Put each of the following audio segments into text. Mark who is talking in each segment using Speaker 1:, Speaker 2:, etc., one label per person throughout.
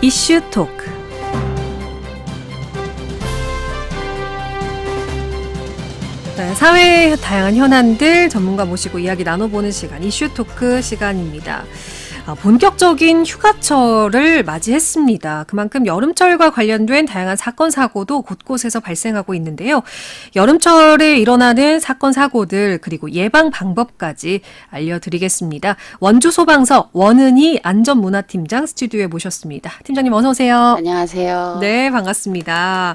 Speaker 1: 이슈 토크. 네, 사회의 다양한 현안들 전문가 모시고 이야기 나눠보는 시간, 이슈 토크 시간입니다. 본격적인 휴가철을 맞이했습니다. 그만큼 여름철과 관련된 다양한 사건, 사고도 곳곳에서 발생하고 있는데요. 여름철에 일어나는 사건, 사고들 그리고 예방 방법까지 알려드리겠습니다. 원주소방서 원은희 안전문화팀장 스튜디오에 모셨습니다. 팀장님 어서 오세요.
Speaker 2: 안녕하세요.
Speaker 1: 네, 반갑습니다.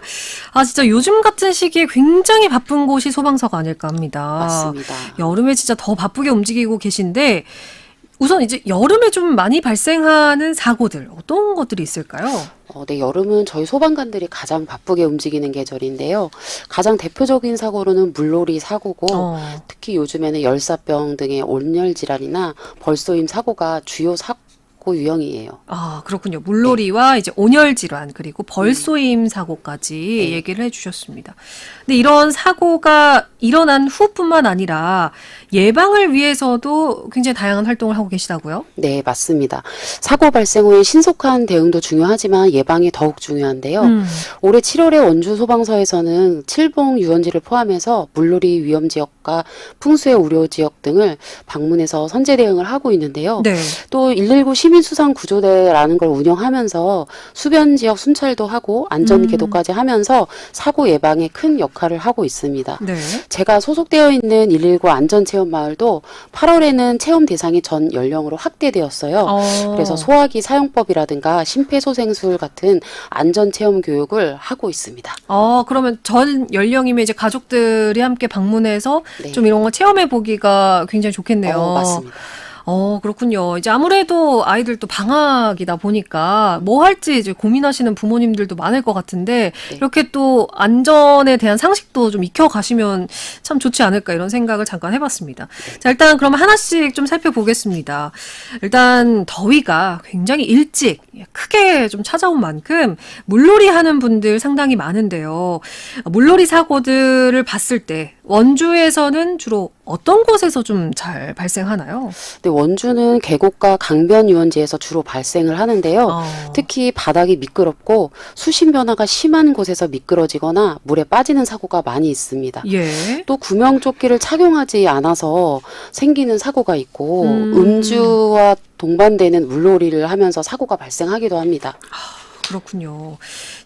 Speaker 1: 진짜 요즘 같은 시기에 굉장히 바쁜 곳이 소방서가 아닐까 합니다.
Speaker 2: 맞습니다.
Speaker 1: 여름에 진짜 더 바쁘게 움직이고 계신데 우선 이제 여름에 좀 많이 발생하는 사고들 어떤 것들이 있을까요?
Speaker 2: 네, 여름은 저희 소방관들이 가장 바쁘게 움직이는 계절인데요. 가장 대표적인 사고로는 물놀이 사고고 특히 요즘에는 열사병 등의 온열 질환이나 벌쏘임 사고가 주요 사고 유형이에요.
Speaker 1: 그렇군요. 물놀이와 이제 온열 질환 그리고 벌쏘임 사고까지 얘기를 해주셨습니다. 근데 이런 사고가 일어난 후뿐만 아니라 예방을 위해서도 굉장히 다양한 활동을 하고 계시다고요?
Speaker 2: 네, 맞습니다. 사고 발생 후에 신속한 대응도 중요하지만 예방이 더욱 중요한데요. 올해 7월에 원주 소방서에서는 칠봉 유원지를 포함해서 물놀이 위험 지역과 풍수의 우려 지역 등을 방문해서 선제 대응을 하고 있는데요.
Speaker 1: 네.
Speaker 2: 또 119 시민수상구조대라는 걸 운영하면서 수변 지역 순찰도 하고 안전 계도까지 하면서 사고 예방에 큰 역할을 하고 있습니다.
Speaker 1: 네.
Speaker 2: 제가 소속되어 있는 119 안전체험마을도 8월에는 체험 대상이 전 연령으로 확대되었어요. 그래서 소화기 사용법이라든가 심폐소생술 같은 안전체험 교육을 하고 있습니다.
Speaker 1: 그러면 전 연령이면 이제 가족들이 함께 방문해서
Speaker 2: 네.
Speaker 1: 좀 이런 거 체험해 보기가 굉장히 좋겠네요.
Speaker 2: 맞습니다.
Speaker 1: 그렇군요. 이제 아무래도 아이들도 방학이다 보니까 뭐 할지 이제 고민하시는 부모님들도 많을 것 같은데
Speaker 2: 네.
Speaker 1: 이렇게 또 안전에 대한 상식도 좀 익혀가시면 참 좋지 않을까 이런 생각을 잠깐 해봤습니다. 자, 일단 그럼 하나씩 좀 살펴보겠습니다. 일단 더위가 굉장히 일찍 크게 좀 찾아온 만큼 물놀이 하는 분들 상당히 많은데요. 물놀이 사고들을 봤을 때 원주에서는 주로 어떤 곳에서 좀 잘 발생하나요?
Speaker 2: 네, 원주는 계곡과 강변 유원지에서 주로 발생을 하는데요. 특히 바닥이 미끄럽고 수심 변화가 심한 곳에서 미끄러지거나 물에 빠지는 사고가 많이 있습니다.
Speaker 1: 예.
Speaker 2: 또 구명조끼를 착용하지 않아서 생기는 사고가 있고 음주와 동반되는 물놀이를 하면서 사고가 발생하기도 합니다.
Speaker 1: 그렇군요.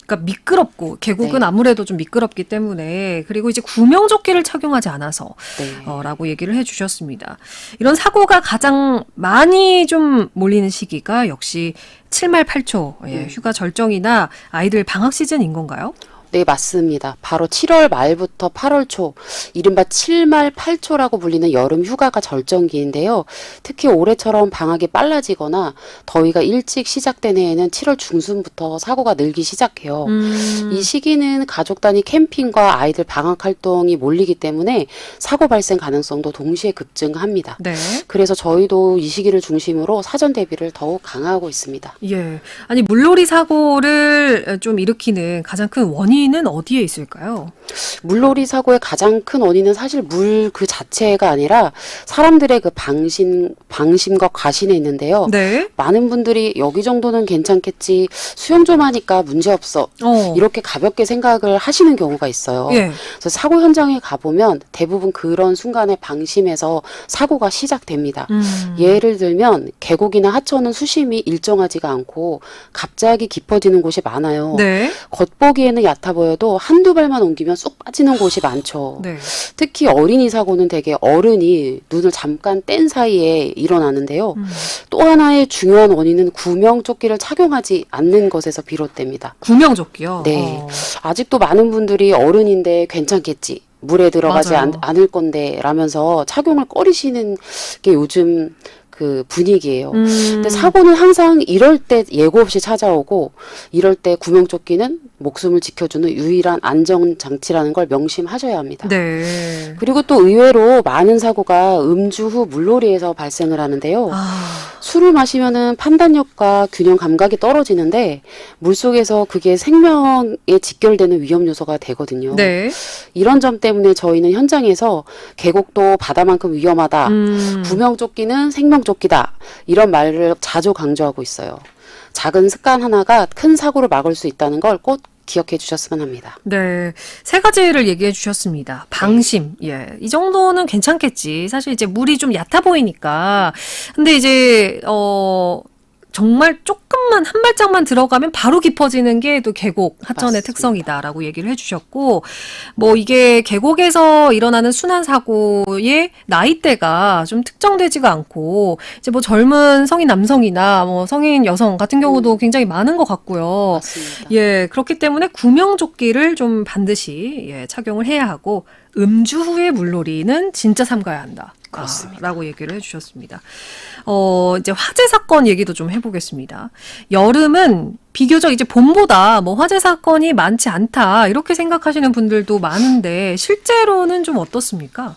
Speaker 1: 그러니까 미끄럽고 계곡은
Speaker 2: 네.
Speaker 1: 아무래도 좀 미끄럽기 때문에 그리고 이제 구명조끼를 착용하지 않아서
Speaker 2: 네.
Speaker 1: 라고 얘기를 해주셨습니다. 이런 사고가 가장 많이 좀 몰리는 시기가 역시 7말 8초 휴가 절정이나 아이들 방학 시즌인 건가요?
Speaker 2: 네, 맞습니다. 바로 7월 말부터 8월 초, 이른바 7말 8초라고 불리는 여름 휴가가 절정기인데요. 특히 올해처럼 방학이 빨라지거나 더위가 일찍 시작된 해에는 7월 중순부터 사고가 늘기 시작해요. 이 시기는 가족 단위 캠핑과 아이들 방학 활동이 몰리기 때문에 사고 발생 가능성도 동시에 급증합니다.
Speaker 1: 네.
Speaker 2: 그래서 저희도 이 시기를 중심으로 사전 대비를 더욱 강화하고 있습니다.
Speaker 1: 예. 아니, 물놀이 사고를 좀 일으키는 가장 큰 원인은 어디에 있을까요?
Speaker 2: 물놀이 사고의 가장 큰 원인은 사실 물 그 자체가 아니라 사람들의 그 방심과 과신에 있는데요.
Speaker 1: 네.
Speaker 2: 많은 분들이 여기 정도는 괜찮겠지, 수영 좀 하니까 문제없어, 이렇게 가볍게 생각을 하시는 경우가 있어요.
Speaker 1: 예.
Speaker 2: 그래서 사고 현장에 가보면 대부분 그런 순간에 방심해서 사고가 시작됩니다. 예를 들면 계곡이나 하천은 수심이 일정하지가 않고 갑자기 깊어지는 곳이 많아요.
Speaker 1: 네.
Speaker 2: 겉보기에는 얕아 보여도 한두 발만 옮기면 쏙 빠지는 곳이 많죠.
Speaker 1: 네.
Speaker 2: 특히 어린이 사고는 대개 어른이 눈을 잠깐 뗀 사이에 일어나는데요. 또 하나의 중요한 원인은 구명조끼를 착용하지 않는 것에서 비롯됩니다.
Speaker 1: 구명조끼요?
Speaker 2: 네. 아직도 많은 분들이 어른인데 괜찮겠지, 물에 들어가지 않을 건데 라면서 착용을 꺼리시는 게 요즘 그 분위기예요. 근데 사고는 항상 이럴 때 예고 없이 찾아오고 이럴 때 구명조끼는 목숨을 지켜주는 유일한 안전장치라는 걸 명심하셔야 합니다.
Speaker 1: 네.
Speaker 2: 그리고 또 의외로 많은 사고가 음주 후 물놀이에서 발생을 하는데요. 술을 마시면은 판단력과 균형 감각이 떨어지는데 물속에서 그게 생명에 직결되는 위험 요소가 되거든요.
Speaker 1: 네.
Speaker 2: 이런 점 때문에 저희는 현장에서 계곡도 바다만큼 위험하다, 구명조끼는 생명조끼다, 이런 말을 자주 강조하고 있어요. 작은 습관 하나가 큰 사고를 막을 수 있다는 걸 꼭 기억해 주셨으면 합니다.
Speaker 1: 네, 세 가지를 얘기해 주셨습니다. 방심, 예, 이 정도는 괜찮겠지. 사실 이제 물이 좀 얕아 보이니까. 근데 이제 정말 조금만 한 발짝만 들어가면 바로 깊어지는 게 또 계곡 하천의
Speaker 2: 맞습니다.
Speaker 1: 특성이다라고 얘기를 해주셨고, 뭐 이게 계곡에서 일어나는 순환 사고의 나이대가 좀 특정되지가 않고 이제 뭐 젊은 성인 남성이나 뭐 성인 여성 같은 경우도 굉장히 많은 것 같고요.
Speaker 2: 맞습니다.
Speaker 1: 예, 그렇기 때문에 구명조끼를 좀 반드시 착용을 해야 하고 음주 후의 물놀이는 진짜 삼가야 한다.
Speaker 2: 그렇습니다.
Speaker 1: 라고 얘기를 해주셨습니다. 이제 화재 사건 얘기도 좀 해보겠습니다. 여름은 비교적 이제 봄보다 뭐 화재 사건이 많지 않다 이렇게 생각하시는 분들도 많은데 실제로는 좀 어떻습니까?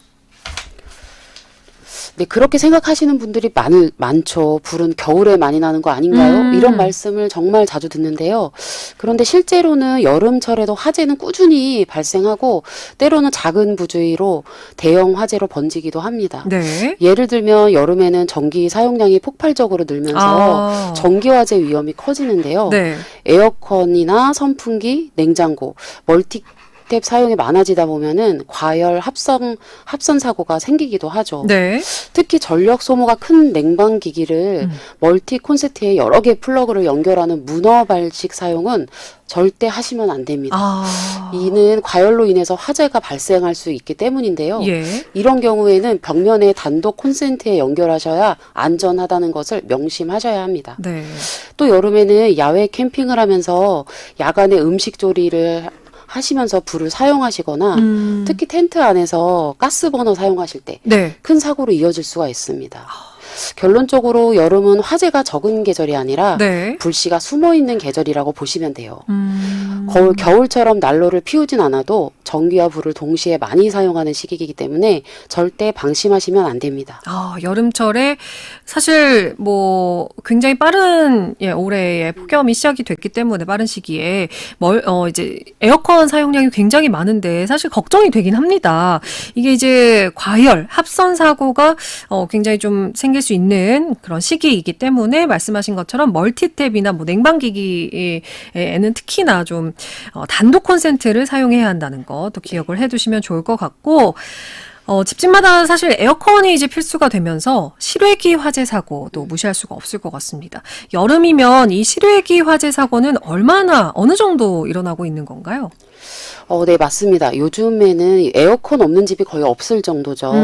Speaker 2: 네, 그렇게 생각하시는 분들이 많죠. 불은 겨울에 많이 나는 거 아닌가요? 이런 말씀을 정말 자주 듣는데요. 그런데 실제로는 여름철에도 화재는 꾸준히 발생하고 때로는 작은 부주의로 대형 화재로 번지기도 합니다.
Speaker 1: 네.
Speaker 2: 예를 들면 여름에는 전기 사용량이 폭발적으로 늘면서 전기 화재 위험이 커지는데요.
Speaker 1: 네.
Speaker 2: 에어컨이나 선풍기, 냉장고, 멀티탭 사용이 많아지다 보면은 과열 합선 사고가 생기기도 하죠.
Speaker 1: 네.
Speaker 2: 특히 전력 소모가 큰 냉방 기기를 멀티 콘센트에 여러 개 플러그를 연결하는 문어 발식 사용은 절대 하시면 안 됩니다. 이는 과열로 인해서 화재가 발생할 수 있기 때문인데요.
Speaker 1: 예.
Speaker 2: 이런 경우에는 벽면에 단독 콘센트에 연결하셔야 안전하다는 것을 명심하셔야 합니다.
Speaker 1: 네.
Speaker 2: 또 여름에는 야외 캠핑을 하면서 야간에 음식 조리를 하시면서 불을 사용하시거나 특히 텐트 안에서 가스버너 사용하실 때 큰
Speaker 1: 네.
Speaker 2: 사고로 이어질 수가 있습니다. 결론적으로 여름은 화재가 적은 계절이 아니라
Speaker 1: 네.
Speaker 2: 불씨가 숨어있는 계절이라고 보시면 돼요.
Speaker 1: 음.
Speaker 2: 겨울처럼 난로를 피우진 않아도 전기와 불을 동시에 많이 사용하는 시기이기 때문에 절대 방심하시면 안 됩니다.
Speaker 1: 여름철에 사실 뭐 굉장히 빠른 올해에 폭염이 시작이 됐기 때문에 빠른 시기에 이제 에어컨 사용량이 굉장히 많은데 사실 걱정이 되긴 합니다. 이게 이제 과열, 합선 사고가 굉장히 좀 생길 수 있는 그런 시기이기 때문에 말씀하신 것처럼 멀티탭이나 뭐 냉방기기에는 특히나 좀 단독 콘센트를 사용해야 한다는 것도 기억을 해두시면 좋을 것 같고, 집집마다 사실 에어컨이 이제 필수가 되면서 실외기 화재 사고도 무시할 수가 없을 것 같습니다. 여름이면 이 실외기 화재 사고는 어느 정도 일어나고 있는 건가요?
Speaker 2: 네, 맞습니다. 요즘에는 에어컨 없는 집이 거의 없을 정도죠.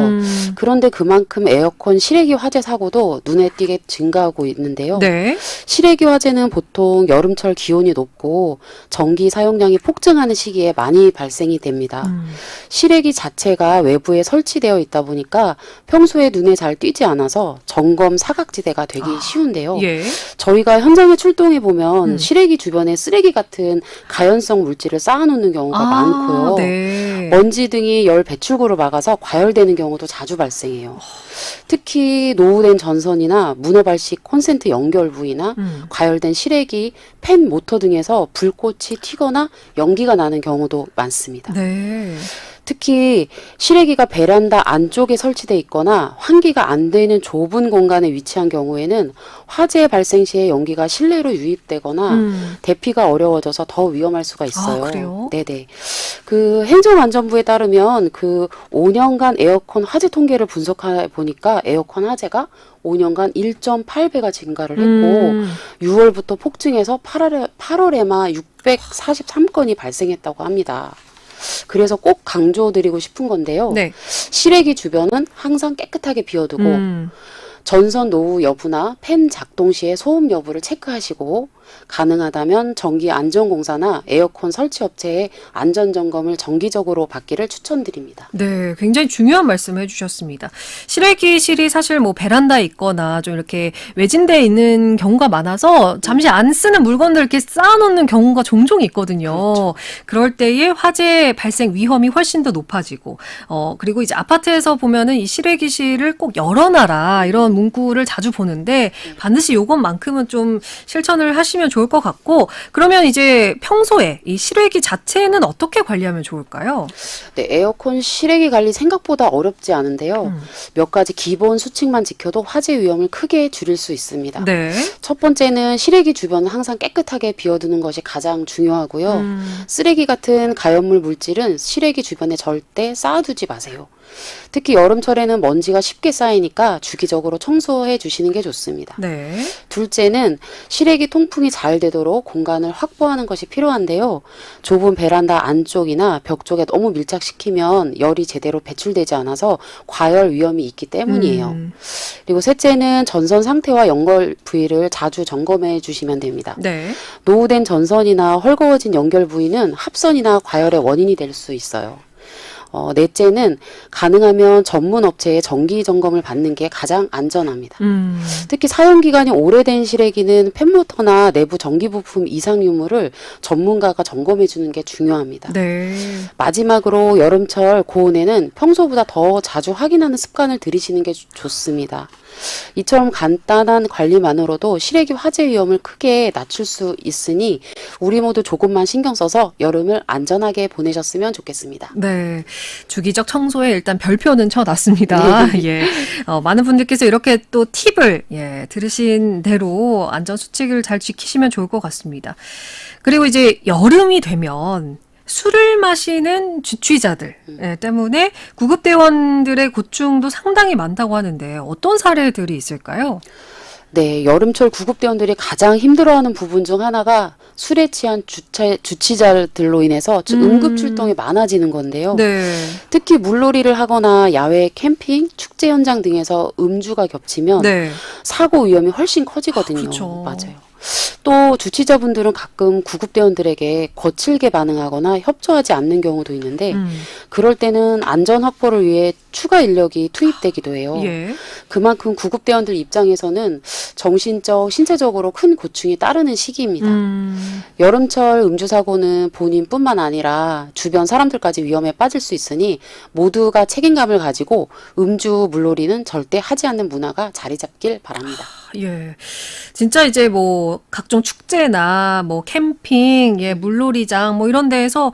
Speaker 2: 그런데 그만큼 에어컨 실외기 화재 사고도 눈에 띄게 증가하고 있는데요.
Speaker 1: 네.
Speaker 2: 실외기 화재는 보통 여름철 기온이 높고 전기 사용량이 폭증하는 시기에 많이 발생이 됩니다. 실외기 자체가 외부에 설치되어 있다 보니까 평소에 눈에 잘 띄지 않아서 점검 사각지대가 되기 쉬운데요.
Speaker 1: 예.
Speaker 2: 저희가 현장에 출동해 보면 실외기 주변에 쓰레기 같은 가연성 물질을 쌓아놓는 경우가 많고요.
Speaker 1: 네.
Speaker 2: 먼지 등이 열 배출구를 막아서 과열되는 경우도 자주 발생해요. 특히 노후된 전선이나 문어 발식 콘센트 연결 부위나 과열된 실외기, 팬 모터 등에서 불꽃이 튀거나 연기가 나는 경우도 많습니다.
Speaker 1: 네.
Speaker 2: 특히 실외기가 베란다 안쪽에 설치돼 있거나 환기가 안 되는 좁은 공간에 위치한 경우에는 화재 발생 시에 연기가 실내로 유입되거나 대피가 어려워져서 더 위험할 수가 있어요.
Speaker 1: 그래요?
Speaker 2: 네네. 그 행정안전부에 따르면 그 5년간 에어컨 화재 통계를 분석해 보니까 에어컨 화재가 5년간 1.8배가 증가를 했고 6월부터 폭증해서 8월에만 643건이 발생했다고 합니다. 그래서 꼭 강조드리고 싶은 건데요.
Speaker 1: 네.
Speaker 2: 실외기 주변은 항상 깨끗하게 비워두고 전선 노후 여부나 팬 작동 시의 소음 여부를 체크하시고 가능하다면 전기 안전공사나 에어컨 설치 업체의 안전점검을 정기적으로 받기를 추천드립니다.
Speaker 1: 네, 굉장히 중요한 말씀을 해주셨습니다. 실외기실이 사실 뭐 베란다에 있거나 좀 이렇게 외진데에 있는 경우가 많아서 잠시 안 쓰는 물건들 이렇게 쌓아놓는 경우가 종종 있거든요.
Speaker 2: 그렇죠.
Speaker 1: 그럴 때에 화재 발생 위험이 훨씬 더 높아지고, 그리고 이제 아파트에서 보면은 이 실외기실을 꼭 열어놔라 이런 문구를 자주 보는데 반드시 요것만큼은 좀 실천을 하시면 지키시면 좋을 것 같고, 그러면 이제 평소에 이 실외기 자체는 어떻게 관리하면 좋을까요?
Speaker 2: 네, 에어컨 실외기 관리 생각보다 어렵지 않은데요. 몇 가지 기본 수칙만 지켜도 화재 위험을 크게 줄일 수 있습니다.
Speaker 1: 네.
Speaker 2: 첫 번째는 실외기 주변은 항상 깨끗하게 비워두는 것이 가장 중요하고요. 쓰레기 같은 가연물 물질은 실외기 주변에 절대 쌓아두지 마세요. 특히 여름철에는 먼지가 쉽게 쌓이니까 주기적으로 청소해 주시는 게 좋습니다.
Speaker 1: 네.
Speaker 2: 둘째는 실외기 통풍이 잘 되도록 공간을 확보하는 것이 필요한데요. 좁은 베란다 안쪽이나 벽 쪽에 너무 밀착시키면 열이 제대로 배출되지 않아서 과열 위험이 있기 때문이에요. 그리고 셋째는 전선 상태와 연결 부위를 자주 점검해 주시면 됩니다.
Speaker 1: 네.
Speaker 2: 노후된 전선이나 헐거워진 연결 부위는 합선이나 과열의 원인이 될 수 있어요. 넷째는 가능하면 전문 업체의 정기 점검을 받는 게 가장 안전합니다. 특히 사용 기간이 오래된 실외기는 팬모터나 내부 전기 부품 이상 유무를 전문가가 점검해 주는 게 중요합니다.
Speaker 1: 네.
Speaker 2: 마지막으로 여름철 고온에는 평소보다 더 자주 확인하는 습관을 들이시는 게 좋습니다. 이처럼 간단한 관리만으로도 실외기 화재 위험을 크게 낮출 수 있으니 우리 모두 조금만 신경 써서 여름을 안전하게 보내셨으면 좋겠습니다.
Speaker 1: 네. 주기적 청소에 일단 별표는 쳐놨습니다. 예. 많은 분들께서 이렇게 또 팁을, 들으신 대로 안전수칙을 잘 지키시면 좋을 것 같습니다. 그리고 이제 여름이 되면 술을 마시는 주취자들 때문에 구급대원들의 고충도 상당히 많다고 하는데 어떤 사례들이 있을까요?
Speaker 2: 네, 여름철 구급대원들이 가장 힘들어하는 부분 중 하나가 술에 취한 주치자들로 인해서 응급 출동이 많아지는 건데요.
Speaker 1: 네.
Speaker 2: 특히 물놀이를 하거나 야외 캠핑, 축제 현장 등에서 음주가 겹치면
Speaker 1: 네.
Speaker 2: 사고 위험이 훨씬 커지거든요.
Speaker 1: 그렇죠.
Speaker 2: 맞아요. 또 주치자분들은 가끔 구급대원들에게 거칠게 반응하거나 협조하지 않는 경우도 있는데 그럴 때는 안전 확보를 위해 추가 인력이 투입되기도 해요.
Speaker 1: 예.
Speaker 2: 그만큼 구급대원들 입장에서는 정신적, 신체적으로 큰 고충이 따르는 시기입니다. 여름철 음주 사고는 본인뿐만 아니라 주변 사람들까지 위험에 빠질 수 있으니 모두가 책임감을 가지고 음주 물놀이는 절대 하지 않는 문화가 자리 잡길 바랍니다.
Speaker 1: 예. 진짜 이제 뭐 각종 축제나 뭐 캠핑, 물놀이장 뭐 이런 데에서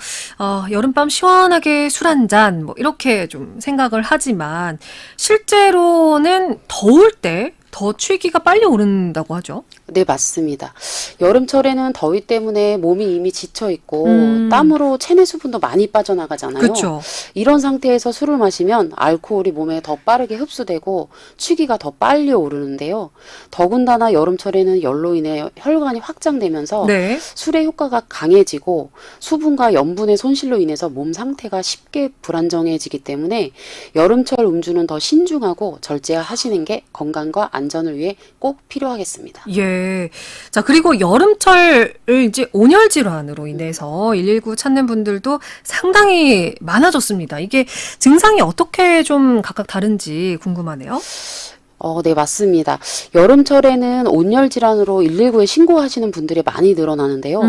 Speaker 1: 여름밤 시원하게 술 한 잔 뭐 이렇게 좀 생각을 하지만 실제로는 더울 때 더 취기가 빨리 오른다고 하죠.
Speaker 2: 네, 맞습니다. 여름철에는 더위 때문에 몸이 이미 지쳐 있고 땀으로 체내 수분도 많이 빠져나가잖아요.
Speaker 1: 그렇죠.
Speaker 2: 이런 상태에서 술을 마시면 알코올이 몸에 더 빠르게 흡수되고 취기가 더 빨리 오르는데요. 더군다나 여름철에는 열로 인해 혈관이 확장되면서
Speaker 1: 네.
Speaker 2: 술의 효과가 강해지고 수분과 염분의 손실로 인해서 몸 상태가 쉽게 불안정해지기 때문에 여름철 음주는 더 신중하고 절제하시는 게 건강과 안전을 위해 꼭 필요하겠습니다.
Speaker 1: 예. 자, 그리고 여름철을 이제 온열 질환으로 인해서 119 찾는 분들도 상당히 많아졌습니다. 이게 증상이 어떻게 좀 각각 다른지 궁금하네요.
Speaker 2: 네, 맞습니다. 여름철에는 온열 질환으로 119에 신고하시는 분들이 많이 늘어나는데요.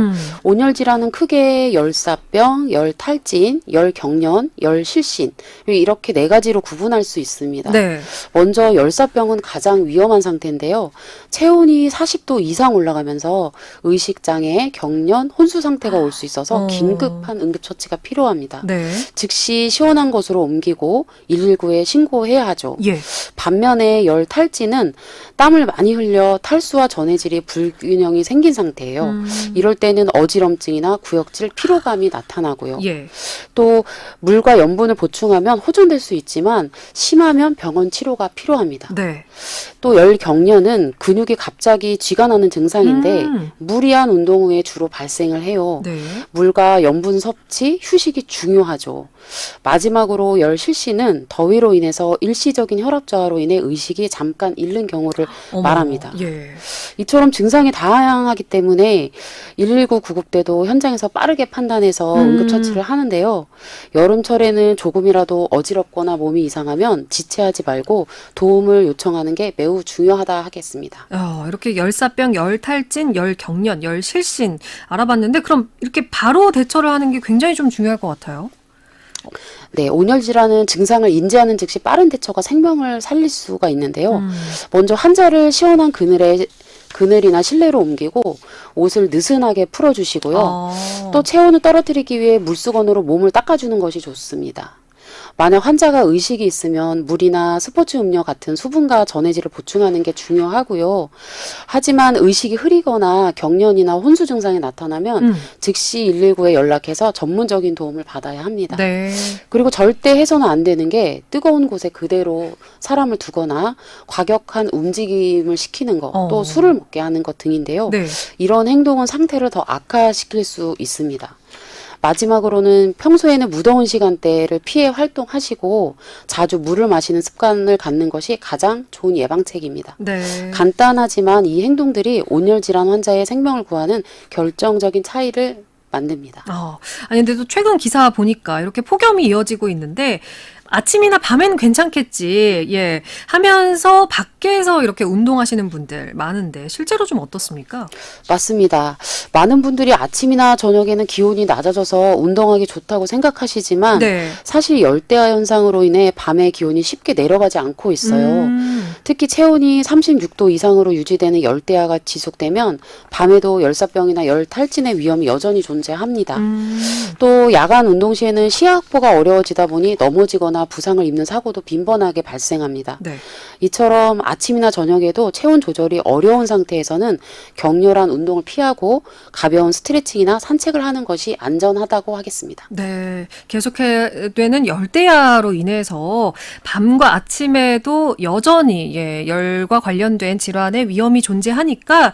Speaker 2: 온열 질환은 크게 열사병, 열탈진, 열경련, 열실신 이렇게 네 가지로 구분할 수 있습니다.
Speaker 1: 네.
Speaker 2: 먼저 열사병은 가장 위험한 상태인데요. 체온이 40도 이상 올라가면서 의식장애, 경련, 혼수 상태가 올 수 있어서 긴급한 응급처치가 필요합니다.
Speaker 1: 네.
Speaker 2: 즉시 시원한 곳으로 옮기고 119에 신고해야 하죠.
Speaker 1: 예.
Speaker 2: 반면에 열탈진은 땀을 많이 흘려 탈수와 전해질이 불균형이 생긴 상태예요. 이럴 때는 어지럼증이나 구역질, 피로감이 나타나고요.
Speaker 1: 예.
Speaker 2: 또 물과 염분을 보충하면 호전될 수 있지만 심하면 병원 치료가 필요합니다.
Speaker 1: 네.
Speaker 2: 또 열경련은 근육이 갑자기 쥐가 나는 증상인데 무리한 운동 후에 주로 발생을 해요.
Speaker 1: 네.
Speaker 2: 물과 염분 섭취, 휴식이 중요하죠. 마지막으로 열실신은 더위로 인해서 일시적인 혈압 저하로 인해 의식이 잠깐 잃는 경우를
Speaker 1: 어머,
Speaker 2: 말합니다.
Speaker 1: 예.
Speaker 2: 이처럼 증상이 다양하기 때문에 119 구급대도 현장에서 빠르게 판단해서 응급처치를 하는데요. 여름철에는 조금이라도 어지럽거나 몸이 이상하면 지체하지 말고 도움을 요청하는 게 매우 중요하다 하겠습니다.
Speaker 1: 이렇게 열사병, 열탈진, 열경련, 열실신 알아봤는데 그럼 이렇게 바로 대처를 하는 게 굉장히 좀 중요할 것 같아요.
Speaker 2: 네, 온열 질환은 증상을 인지하는 즉시 빠른 대처가 생명을 살릴 수가 있는데요. 먼저 환자를 시원한 그늘이나 실내로 옮기고 옷을 느슨하게 풀어주시고요. 또 체온을 떨어뜨리기 위해 물수건으로 몸을 닦아주는 것이 좋습니다. 만약 환자가 의식이 있으면 물이나 스포츠 음료 같은 수분과 전해질을 보충하는 게 중요하고요. 하지만 의식이 흐리거나 경련이나 혼수 증상이 나타나면 즉시 119에 연락해서 전문적인 도움을 받아야 합니다.
Speaker 1: 네.
Speaker 2: 그리고 절대 해서는 안 되는 게 뜨거운 곳에 그대로 사람을 두거나 과격한 움직임을 시키는 것, 또 술을 먹게 하는 것 등인데요.
Speaker 1: 네.
Speaker 2: 이런 행동은 상태를 더 악화시킬 수 있습니다. 마지막으로는 평소에는 무더운 시간대를 피해 활동하시고 자주 물을 마시는 습관을 갖는 것이 가장 좋은 예방책입니다.
Speaker 1: 네.
Speaker 2: 간단하지만 이 행동들이 온열 질환 환자의 생명을 구하는 결정적인 차이를 만듭니다.
Speaker 1: 아니, 근데 또 최근 기사 보니까 이렇게 폭염이 이어지고 있는데, 아침이나 밤에는 괜찮겠지, 예, 하면서 밖에서 이렇게 운동하시는 분들 많은데, 실제로 좀 어떻습니까?
Speaker 2: 맞습니다. 많은 분들이 아침이나 저녁에는 기온이 낮아져서 운동하기 좋다고 생각하시지만
Speaker 1: 네.
Speaker 2: 사실 열대야 현상으로 인해 밤에 기온이 쉽게 내려가지 않고 있어요. 특히 체온이 36도 이상으로 유지되는 열대야가 지속되면 밤에도 열사병이나 열 탈진의 위험이 여전히 존재합니다. 또 야간 운동 시에는 시야 확보가 어려워지다 보니 넘어지거나 부상을 입는 사고도 빈번하게 발생합니다.
Speaker 1: 네.
Speaker 2: 이처럼 아침이나 저녁에도 체온 조절이 어려운 상태에서는 격렬한 운동을 피하고 가벼운 스트레칭이나 산책을 하는 것이 안전하다고 하겠습니다.
Speaker 1: 네, 계속되는 열대야로 인해서 밤과 아침에도 여전히 열과 관련된 질환의 위험이 존재하니까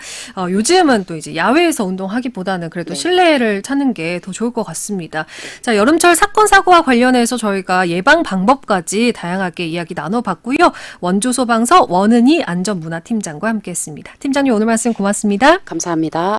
Speaker 1: 요즘은 또 이제 야외에서 운동하기보다는 그래도
Speaker 2: 네.
Speaker 1: 실내를 찾는 게 더 좋을 것 같습니다. 자, 여름철 사건 사고와 관련해서 저희가 예방 방법까지 다양하게 이야기 나눠봤고요. 원주 소방서 원은희 안전문화팀장과 함께했습니다. 팀장님 오늘 말씀 고맙습니다.
Speaker 2: 감사합니다.